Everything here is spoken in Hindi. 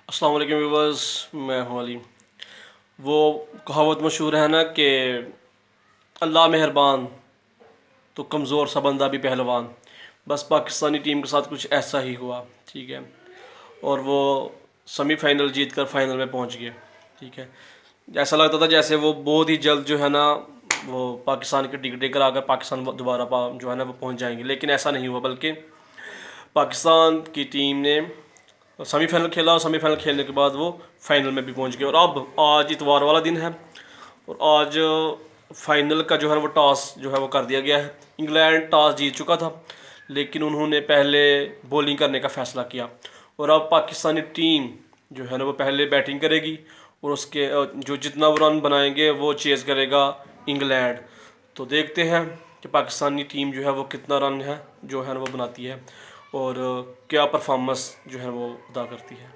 अस्सलाम वालेकुम व्यूवर्स, मैं हूं अली। वो कहावत मशहूर है ना कि अल्लाह मेहरबान तो कमज़ोर सा बंदा भी पहलवान। बस पाकिस्तानी टीम के साथ कुछ ऐसा ही हुआ, ठीक है। और वो सेमीफाइनल जीत कर फाइनल में पहुंच गए, ठीक है। ऐसा लगता था जैसे वो बहुत ही जल्द जो है ना वो पाकिस्तान की टिकटें करा कर पाकिस्तान दोबारा जो है ना वो पहुंच जाएंगे, लेकिन ऐसा नहीं हुआ। बल्कि पाकिस्तान की टीम ने सेमीफाइनल खेला और सेमीफाइनल खेलने के बाद वो फाइनल में भी पहुंच गए। और अब आज इतवार वाला दिन है और आज फाइनल का जो है वो टॉस जो है वो कर दिया गया है। इंग्लैंड टॉस जीत चुका था, लेकिन उन्होंने पहले बॉलिंग करने का फ़ैसला किया और अब पाकिस्तानी टीम जो है ना वो पहले बैटिंग करेगी और उसके जो जितना वो रन बनाएंगे वो चेज़ करेगा इंग्लैंड। तो देखते हैं कि पाकिस्तानी टीम जो है वो कितना रन है जो है ना वो बनाती है और क्या परफॉर्मेंस जो है वो अदा करती है।